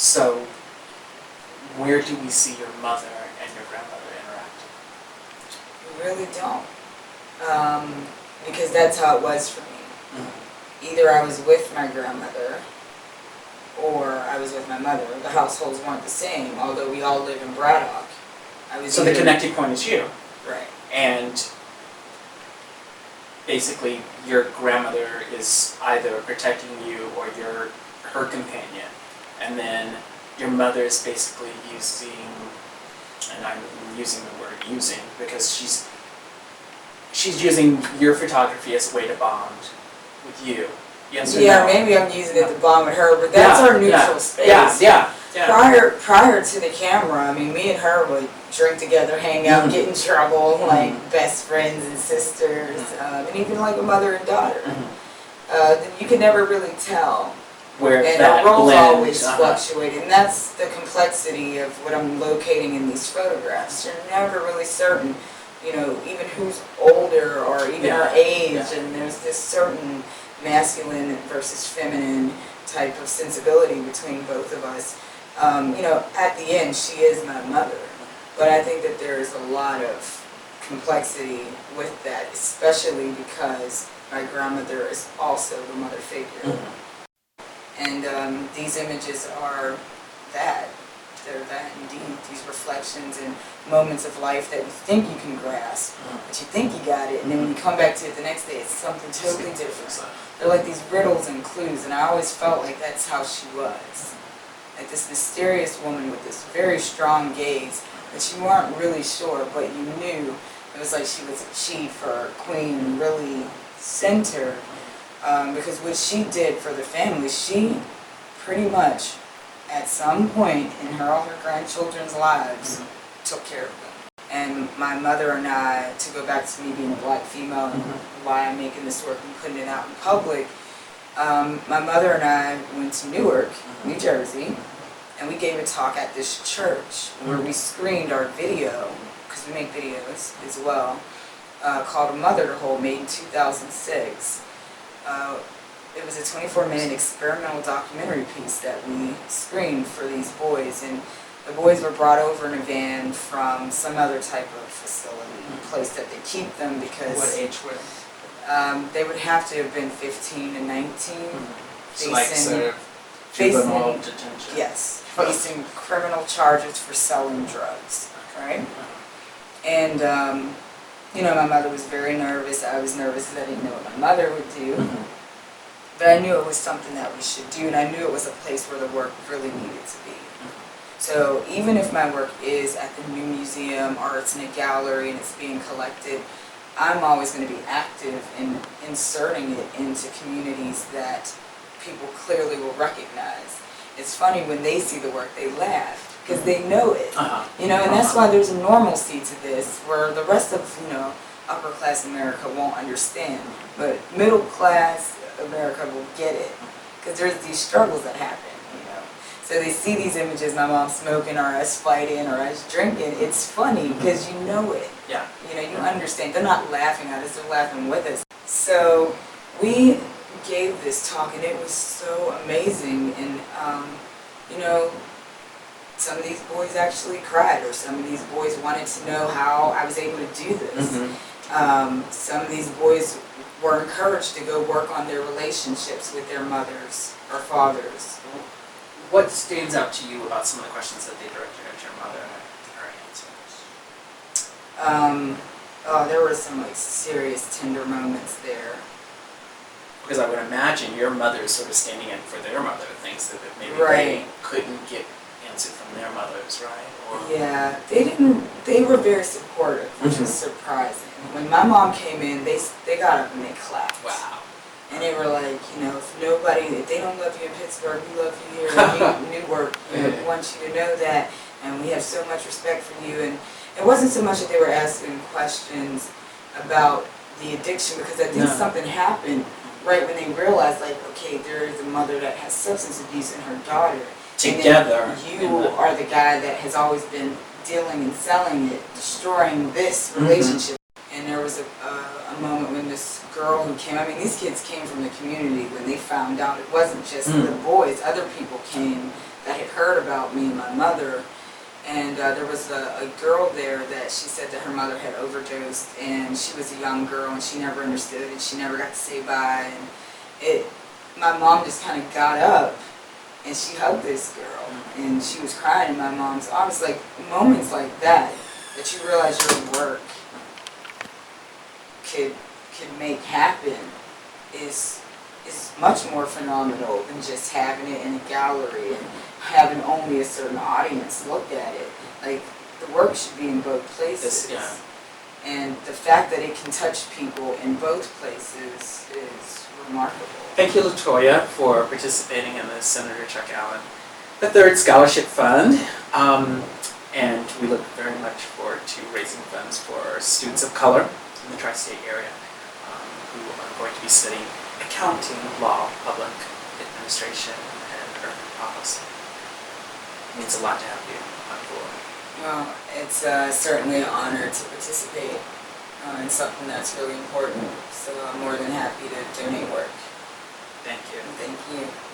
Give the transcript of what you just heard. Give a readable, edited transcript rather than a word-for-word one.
So, where do we see your mother and your grandmother interacting? We really don't. Because that's how it was for me. Mm-hmm. Either I was with my grandmother or I was with my mother. The households weren't the same, although we all live in Braddock. So the connecting point is you. Right. And basically your grandmother is either protecting you or you're her companion. And then your mother is basically using, and I'm using the word using because she's using your photography as a way to bond with you. Yes or yeah, no? maybe I'm using it to bond with her, but that's our neutral space. Yeah. Prior to the camera, I mean, me and her would drink together, hang out, get in trouble, like best friends and sisters, and even like a mother and daughter. Then you can never really tell. Where and that our roles blend, always fluctuate, and that's the complexity of what I'm locating in these photographs. You're never really certain, you know, even who's older or even our age, and there's this certain masculine versus feminine type of sensibility between both of us. You know, at the end, she is my mother, but I think that there is a lot of complexity with that, especially because my grandmother is also the mother figure. And these images are that. They're that indeed. These reflections and moments of life that you think you can grasp, but you think you got it, and then when you come back to it the next day, it's something totally different. They're like these riddles and clues, and I always felt like that's how she was. Like this mysterious woman with this very strong gaze, but you weren't really sure, but you knew it was like she was a chief or a queen, really centered. Because what she did for the family, she pretty much, at some point in all her grandchildren's lives, took care of them. And my mother and I, to go back to me being a black female and why I'm making this work and putting it out in public, my mother and I went to Newark, New Jersey, and we gave a talk at this church where we screened our video, because we make videos as well, called A Mother to Hold, made in 2006. It was a 24-minute experimental documentary piece that we screened for these boys, and the boys were brought over in a van from some other type of facility, place that they keep them because... What age were they would have to have been 15 and 19. So like sort of juvenile detention? Yes, facing criminal charges for selling drugs, right? And, you know, my mother was very nervous. I was nervous because I didn't know what my mother would do. But I knew it was something that we should do, and I knew it was a place where the work really needed to be. So even if my work is at the new museum or it's in a gallery and it's being collected, I'm always going to be active in inserting it into communities that people clearly will recognize. It's funny, when they see the work, they laugh because they know it. You know, and that's why there's a normalcy to this, where the rest of, you know, upper class America won't understand, but middle class America will get it, because there's these struggles that happen, you know. So they see these images, my mom smoking or us fighting or us drinking. It's funny because you know it. Yeah. You know, you understand. They're not laughing at us, they're laughing with us. So we gave this talk, and it was so amazing. And you know, some of these boys actually cried, or some of these boys wanted to know how I was able to do this. Some of these boys were encouraged to go work on their relationships with their mothers or fathers. What stands out to you about some of the questions that they directed at your mother and her answers? Oh, there were some like serious, tender moments there. Because I would imagine your mother is sort of standing in for their mother, things that maybe they couldn't get answered from their mothers, right? Or yeah, they were very supportive, which was surprising. When my mom came in, they got up and they clapped. Wow. And they were like, you know, if they don't love you in Pittsburgh, we love you here in Newark. We want you to know that, and we have so much respect for you. And it wasn't so much that they were asking questions about the addiction, because I think something happened right when they realized, like, okay, there is a mother that has substance abuse and her daughter. Together. And you are the guy that has always been dealing and selling it, destroying this relationship. And there was a moment when this girl who came, I mean, these kids came from the community when they found out it wasn't just the boys, other people came that had heard about me and my mother. And there was a girl there that she said that her mother had overdosed, and she was a young girl, and she never understood, and she never got to say bye. And my mom just kind of got up, and she hugged this girl, and she was crying in my mom's arms. Like, moments like that you realize your work could make happen is much more phenomenal than just having it in a gallery and having only a certain audience look at it. Like, the work should be in both places. And the fact that it can touch people in both places is remarkable. Thank you, Latoya, for participating in the Senator Chuck Allen III Scholarship Fund. And we look very much forward to raising funds for students of color in the tri-state area who are going to be studying accounting, law, public administration, and urban policy. It means a lot to have you on board. Well, it's certainly an honor to participate in something that's really important. So I'm more than happy to donate work. Thank you. Thank you.